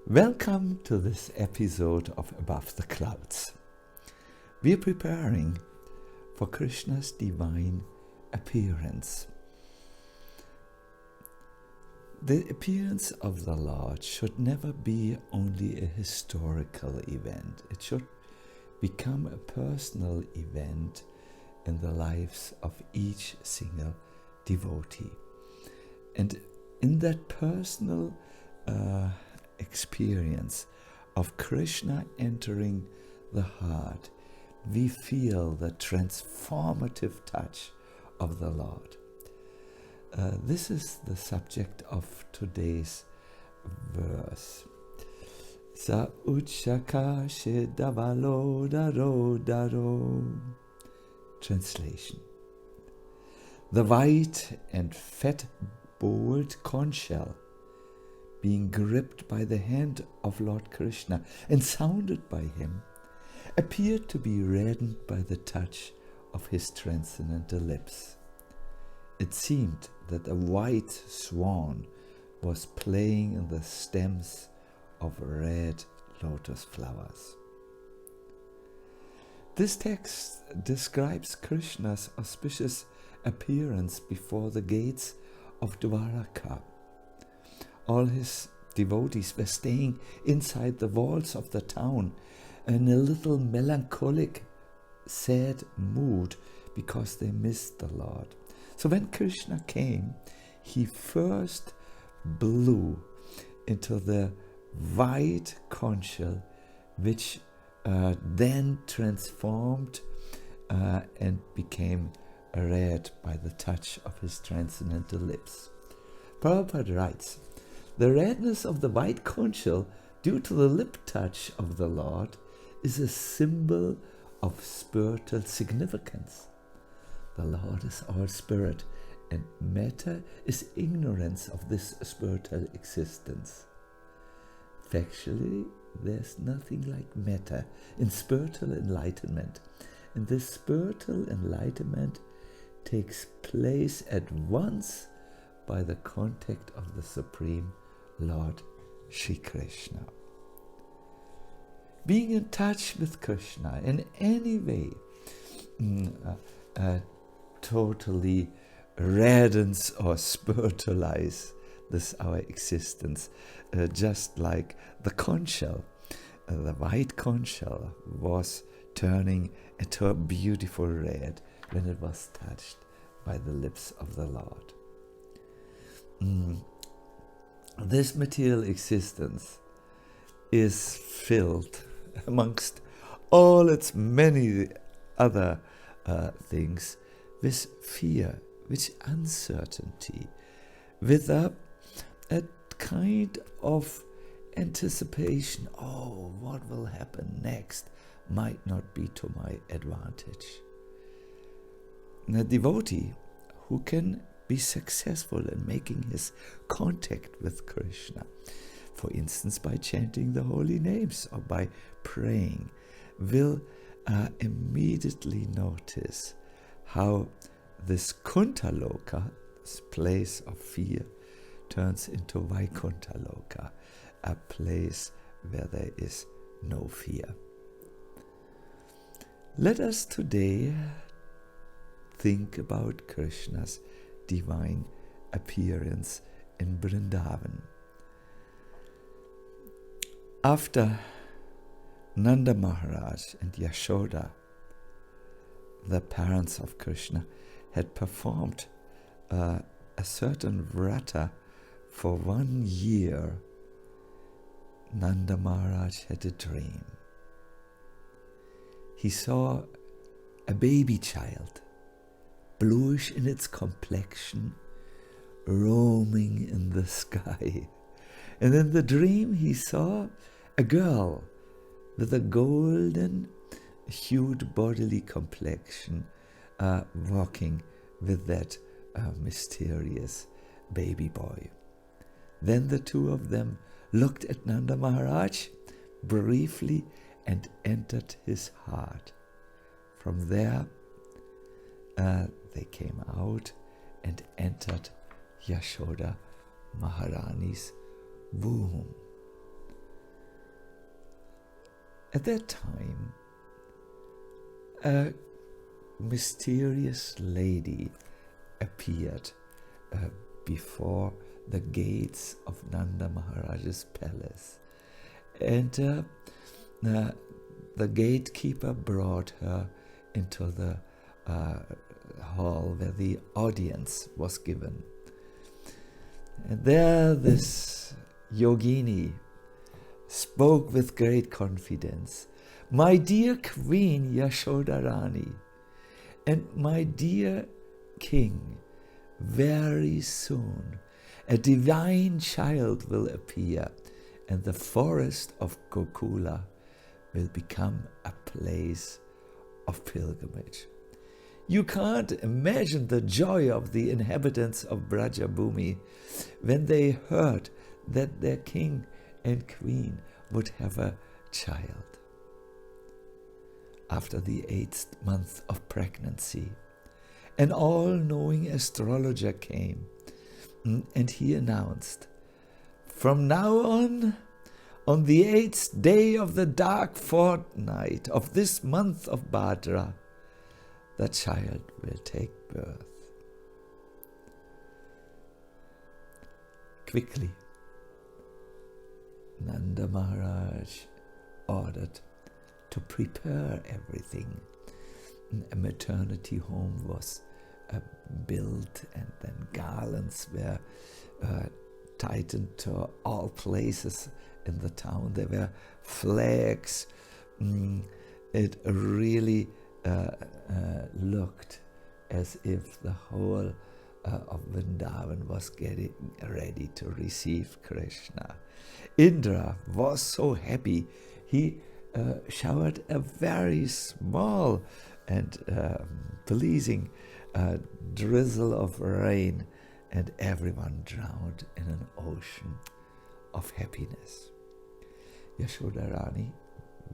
Welcome to this episode of Above the Clouds. We are preparing for Krishna's divine appearance. The appearance of the Lord should never be only a historical event. It should become a personal event in the lives of each single devotee. And in that personal experience of Krishna entering the heart, we feel the transformative touch of the Lord. This is the subject of today's verse. Sa uccakāśe dhavalodaro daro. Translation: the white and fat bowled conchshell, being gripped by the hand of Lord Kṛṣṇa and sounded by him, appeared to be reddened by the touch of his transcendental lips. It seemed that a white swan was playing in the stems of red lotus flowers. This text describes Krishna's auspicious appearance before the gates of Dwaraka. All his devotees were staying inside the walls of the town in a little melancholic, sad mood because they missed the Lord. So when Krishna came, he first blew into the white conchshell, which then transformed and became red by the touch of his transcendental lips. Prabhupada writes, the redness of the white conchshell due to the lip touch of the Lord is a symbol of spiritual significance. The Lord is all spirit, and matter is ignorance of this spiritual existence. Factually, there's nothing like matter in spiritual enlightenment, and this spiritual enlightenment takes place at once by the contact of the Supreme Lord Shri Krishna. Being in touch with Krishna in any way totally reddens or spiritualize this our existence, just like the conchshell. The white conchshell was turning into a beautiful red when it was touched by the lips of the Lord. This material existence is filled, amongst all its many other things, with fear, with uncertainty, with a kind of anticipation. Oh, what will happen next might not be to my advantage. A devotee who can be successful in making his contact with Krishna, for instance by chanting the holy names or by praying, will immediately notice how this Kuntaloka, this place of fear, turns into Vaikuntaloka, a place where there is no fear. Let us today think about Krishna's divine appearance in Vrindavan. After Nanda Maharaj and Yashoda, the parents of Krishna, had performed a certain vrata for 1 year, Nanda Maharaj had a dream. He saw a baby child, bluish in its complexion, roaming in the sky. And in the dream he saw a girl with a golden hued bodily complexion walking with that mysterious baby boy. Then the two of them looked at Nanda Maharaj briefly and entered his heart. From there they came out and entered Yashoda Maharani's womb. At that time, a mysterious lady appeared before the gates of Nanda Maharaj's palace, and the gatekeeper brought her into the hall where the audience was given. And there this yogini spoke with great confidence, "My dear Queen Yashodarani, and my dear King, very soon a divine child will appear, and the forest of Gokula will become a place of pilgrimage. You can't imagine the joy of the inhabitants of Brajabhumi when they heard that their king and queen would have a child." After the 8th month of pregnancy, an all-knowing astrologer came, and he announced, "From now on the 8th day of the dark fortnight of this month of Bhadra, the child will take birth." Quickly, Nanda Maharaj ordered to prepare everything. A maternity home was built, and then garlands were tightened to all places in the town. There were flags. It really looked as if the whole of Vrindavan was getting ready to receive Krishna. Indra was so happy. He showered a very small and pleasing drizzle of rain, and everyone drowned in an ocean of happiness. Yashodarani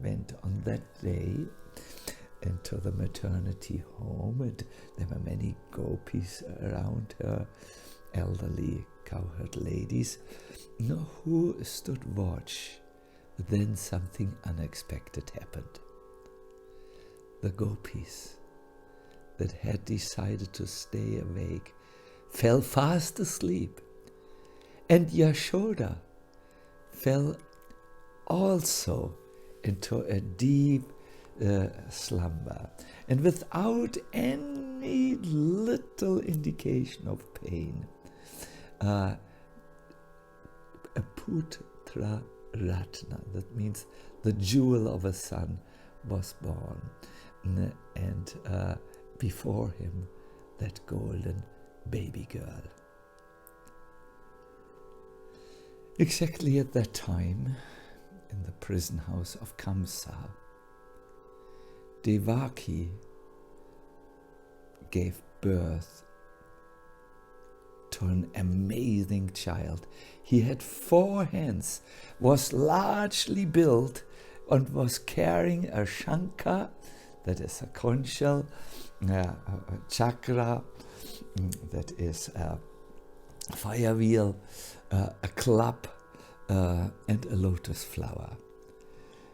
went on that day into the maternity home, and there were many gopis around her, elderly cowherd ladies, who stood watch. Then something unexpected happened. The gopis that had decided to stay awake fell fast asleep, and Yashoda fell also into a deep slumber, and without any little indication of pain, a putra ratna, that means the jewel of a son, was born, and before him that golden baby girl. Exactly at that time, in the prison house of Kamsa, Devaki gave birth to an amazing child. He had 4 hands, was largely built, and was carrying a shankha, that is a conchshell, a chakra, that is a fire wheel, a club, and a lotus flower.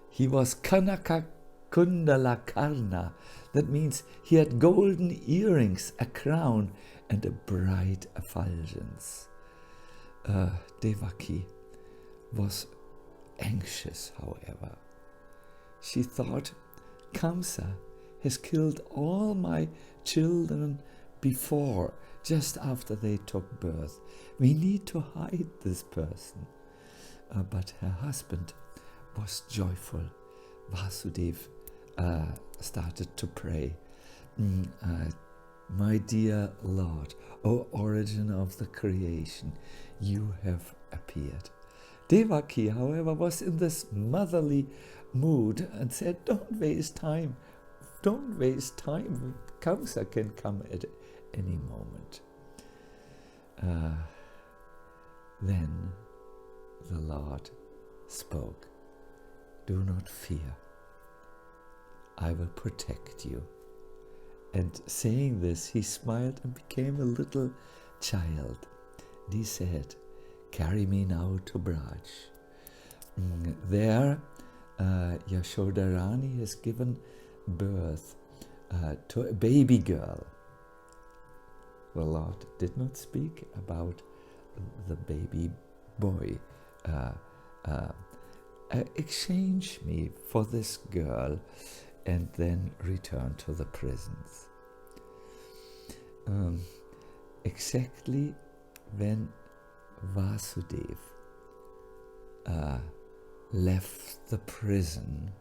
He was Kanaka Kundala Karna, that means he had golden earrings, a crown, and a bright effulgence. Devaki was anxious, however. She thought, Kamsa has killed all my children before, just after they took birth. We need to hide this person. But her husband was joyful. Vasudev started to pray. My dear Lord, O origin of the creation, you have appeared. Devaki, however, was in this motherly mood and said, don't waste time. Don't waste time. Kamsa can come at any moment. Then the Lord spoke. Do not fear. I will protect you. And saying this, he smiled and became a little child. And he said, carry me now to Braj. There Yashoda Rani has given birth to a baby girl. The Lord did not speak about the baby boy. Exchange me for this girl and then return to the prisons. Exactly when Vasudev left the prison,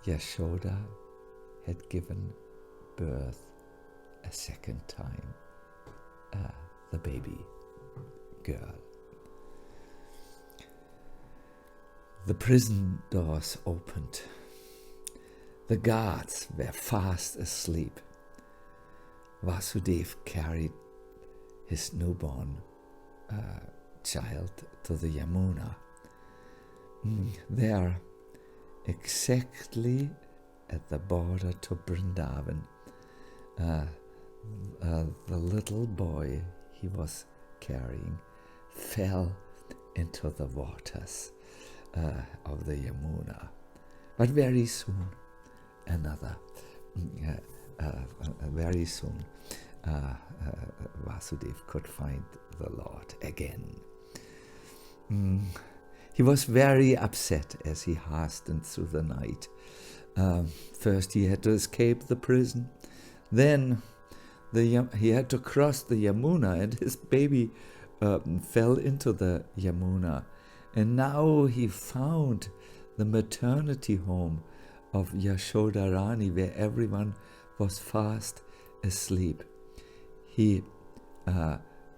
Yashoda had given birth a second time, the baby girl. The prison doors opened. The guards were fast asleep. Vasudev carried his newborn child to the Yamuna. There, exactly at the border to Vrindavan, the little boy he was carrying fell into the waters of the Yamuna. But very soon, very soon, Vasudev could find the Lord again. He was very upset as he hastened through the night. First he had to escape the prison, then he had to cross the Yamuna, and his baby fell into the Yamuna. And now he found the maternity home of Yashoda Rani, where everyone was fast asleep. He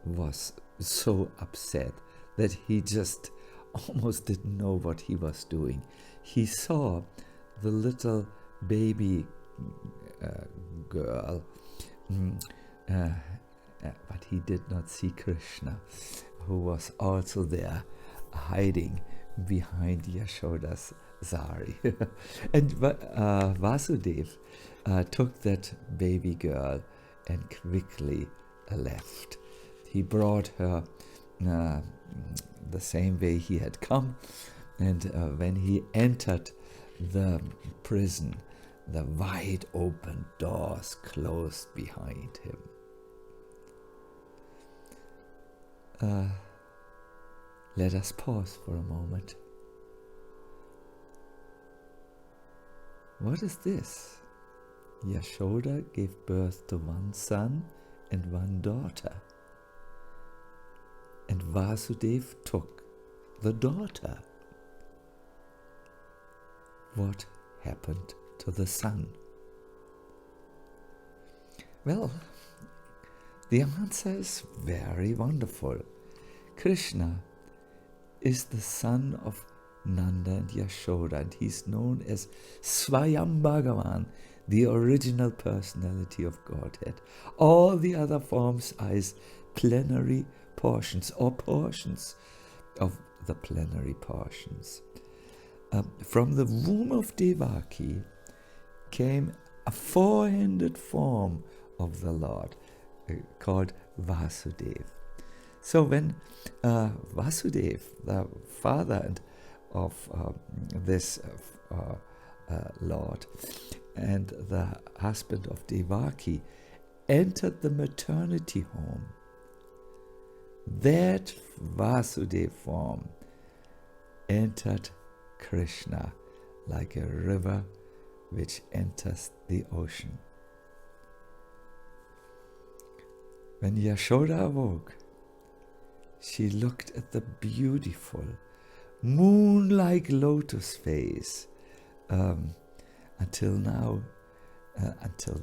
was so upset that he just almost didn't know what he was doing. He saw the little baby girl, but he did not see Krishna, who was also there, hiding behind Yashoda's sari. And Vasudev took that baby girl and quickly left. He brought her the same way he had come, and when he entered the prison, the wide open doors closed behind him. Let us pause for a moment. What is this? Yashoda gave birth to one son and one daughter, and Vasudev took the daughter. What happened to the son? Well, the answer is very wonderful. Krishna is the son of Nanda and Yashoda, and he's known as Swayam Bhagavan, the original personality of Godhead. All the other forms are his plenary portions, or portions of the plenary portions. From the womb of Devaki came a four-handed form of the Lord called Vasudev. So when Vasudev, the father of this Lord and the husband of Devaki, entered the maternity home, that Vasudev form entered Krishna like a river which enters the ocean. When Yashoda awoke, she looked at the beautiful moon-like lotus face. Until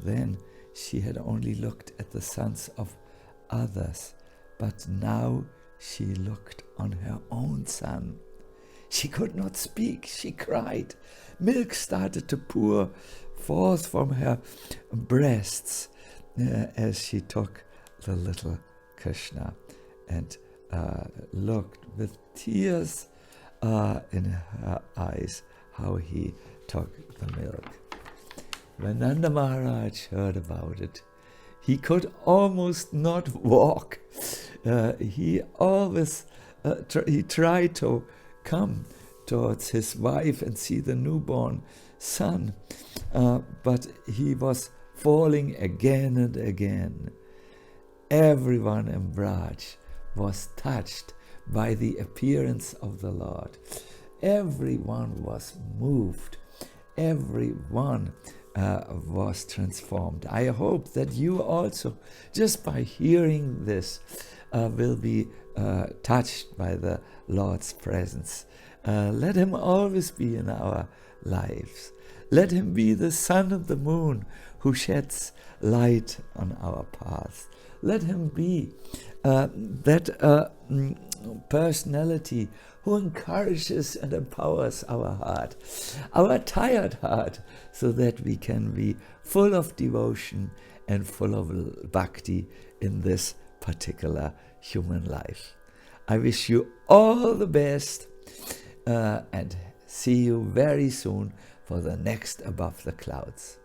then, she had only looked at the sons of others, but now she looked on her own son. She could not speak, she cried. Milk started to pour forth from her breasts as she took the little Krishna and looked with tears in her eyes how he took the milk. When Nanda Maharaj heard about it, he could almost not walk. He always he tried to come towards his wife and see the newborn son, but he was falling again and again. Everyone in Braj was touched by the appearance of the Lord. Everyone was moved. Everyone was transformed. I hope that you also, just by hearing this, will be touched by the Lord's presence. Let him always be in our lives. Let him be the sun and the moon who sheds light on our paths. Let him be that personality who encourages and empowers our heart, our tired heart, so that we can be full of devotion and full of bhakti in this particular human life. I wish you all the best and see you very soon for the next Above the Clouds.